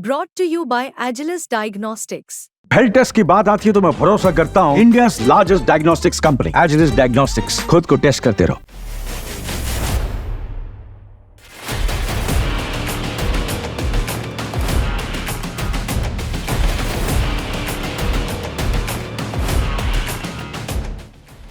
Brought to you by Agilus Diagnostics. Health test की बात आती है तो मैं भरोसा करता हूँ India's largest diagnostics company Agilus diagnostics. खुद को टेस्ट करते रहो।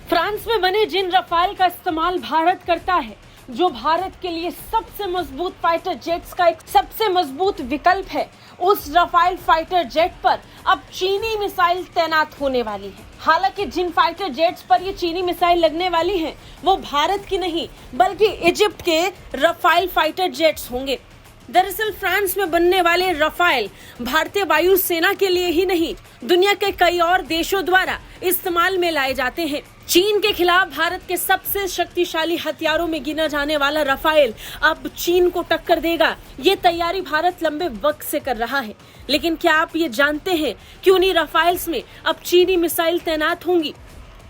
फ्रांस में बने जिन रफाल का इस्तेमाल भारत करता है, जो भारत के लिए सबसे मजबूत फाइटर जेट्स का एक सबसे मजबूत विकल्प है, उस रफाल फाइटर जेट पर अब चीनी मिसाइल तैनात होने वाली है। हालांकि जिन फाइटर जेट्स पर ये चीनी मिसाइल लगने वाली हैं, वो भारत की नहीं बल्कि इजिप्ट के रफाल फाइटर जेट्स होंगे। दरअसल फ्रांस में बनने वाले रफाल भारतीय वायु सेना के लिए ही नहीं, दुनिया के कई और देशों द्वारा इस्तेमाल में लाए जाते हैं। चीन के खिलाफ भारत के सबसे शक्तिशाली हथियारों में गिना जाने वाला रफाल अब चीन को टक्कर देगा। ये तैयारी भारत लंबे वक्त से कर रहा है, लेकिन क्या आप ये जानते हैं कि उन्हीं रफाल्स में अब चीनी मिसाइल तैनात होंगी?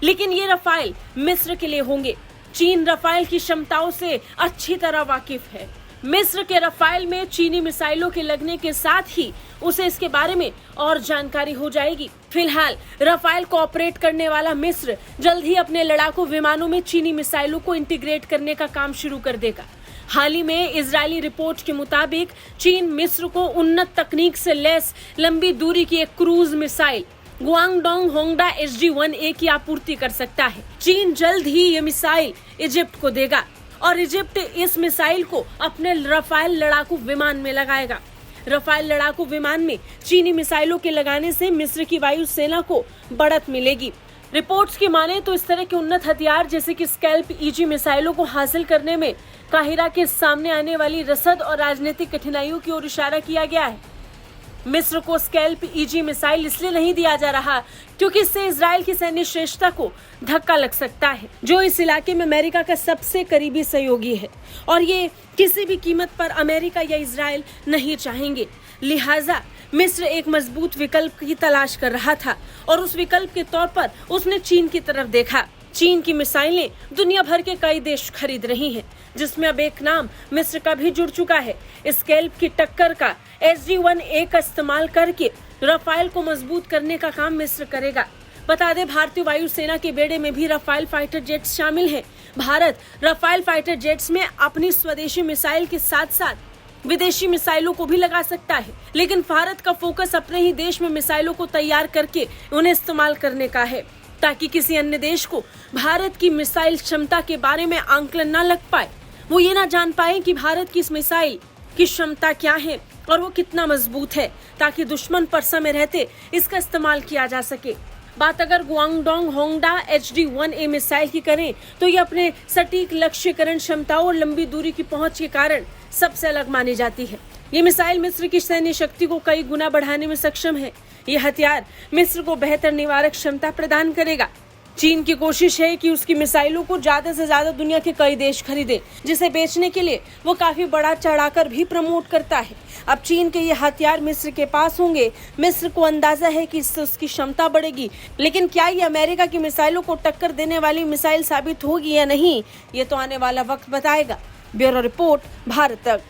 लेकिन ये रफाल मिस्र के लिए होंगे। चीन रफाल की क्षमताओं से अच्छी तरह वाकिफ है। मिस्र के रफाल में चीनी मिसाइलों के लगने के साथ ही उसे इसके बारे में और जानकारी हो जाएगी। फिलहाल रफाल को ऑपरेट करने वाला मिस्र जल्द ही अपने लड़ाकू विमानों में चीनी मिसाइलों को इंटीग्रेट करने का काम शुरू कर देगा। हाल ही में इजरायली रिपोर्ट के मुताबिक चीन मिस्र को उन्नत तकनीक से लैस लंबी दूरी की एक क्रूज मिसाइल गुआंगडोंग होंगडा HD-1A की आपूर्ति कर सकता है। चीन जल्द ही ये मिसाइल इजिप्ट को देगा और इजिप्ट इस मिसाइल को अपने रफाल लड़ाकू विमान में लगाएगा। रफाल लड़ाकू विमान में चीनी मिसाइलों के लगाने से मिस्र की वायु सेना को बढ़त मिलेगी। रिपोर्ट्स की माने तो इस तरह के उन्नत हथियार जैसे कि स्कैल्प EG मिसाइलों को हासिल करने में काहिरा के सामने आने वाली रसद और राजनीतिक कठिनाइयों की ओर इशारा किया गया है। मिस्र को स्कैल्प EG मिसाइल इसलिए नहीं दिया जा रहा क्योंकि इससे इजराइल की सैन्य श्रेष्ठता को धक्का लग सकता है, जो इस इलाके में अमेरिका का सबसे करीबी सहयोगी है, और ये किसी भी कीमत पर अमेरिका या इजराइल नहीं चाहेंगे। लिहाजा मिस्र एक मजबूत विकल्प की तलाश कर रहा था और उस विकल्प के तौर पर उसने चीन की तरफ देखा। चीन की मिसाइलें दुनिया भर के कई देश खरीद रही हैं, जिसमें अब एक नाम मिस्र का भी जुड़ चुका है। स्कैल्प की टक्कर का HD-1A का इस्तेमाल करके रफाल को मजबूत करने का काम मिस्र करेगा। बता दें, भारतीय वायु सेना के बेड़े में भी रफाल फाइटर जेट्स शामिल हैं। भारत रफाल फाइटर जेट्स में अपनी स्वदेशी मिसाइल के साथ साथ विदेशी मिसाइलों को भी लगा सकता है, लेकिन भारत का फोकस अपने ही देश में मिसाइलों को तैयार करके उन्हें इस्तेमाल करने का है, ताकि किसी अन्य देश को भारत की मिसाइल क्षमता के बारे में आंकलन न लग पाए। वो ये ना जान पाए कि भारत की इस मिसाइल की क्षमता क्या है और वो कितना मजबूत है, ताकि दुश्मन पर समय रहते इसका इस्तेमाल किया जा सके। बात अगर गुआंगडोंग होंगडा HD-1A मिसाइल की करें तो ये अपने सटीक लक्ष्यकरण क्षमताओं और लंबी दूरी की पहुंच के कारण सबसे अलग मानी जाती है। ये मिसाइल मिस्र की सैन्य शक्ति को कई गुना बढ़ाने में सक्षम है। ये हथियार मिस्र को बेहतर निवारक क्षमता प्रदान करेगा। चीन की कोशिश है कि उसकी मिसाइलों को ज्यादा से ज्यादा दुनिया के कई देश खरीदे, जिसे बेचने के लिए वो काफी बड़ा चढ़ाकर भी प्रमोट करता है। अब चीन के ये हथियार मिस्र के पास होंगे। मिस्र को अंदाजा है कि इससे उसकी क्षमता बढ़ेगी, लेकिन क्या ये अमेरिका की मिसाइलों को टक्कर देने वाली मिसाइल साबित होगी या नहीं, ये तो आने वाला वक्त बताएगा। ब्यूरो रिपोर्ट, भारत तक।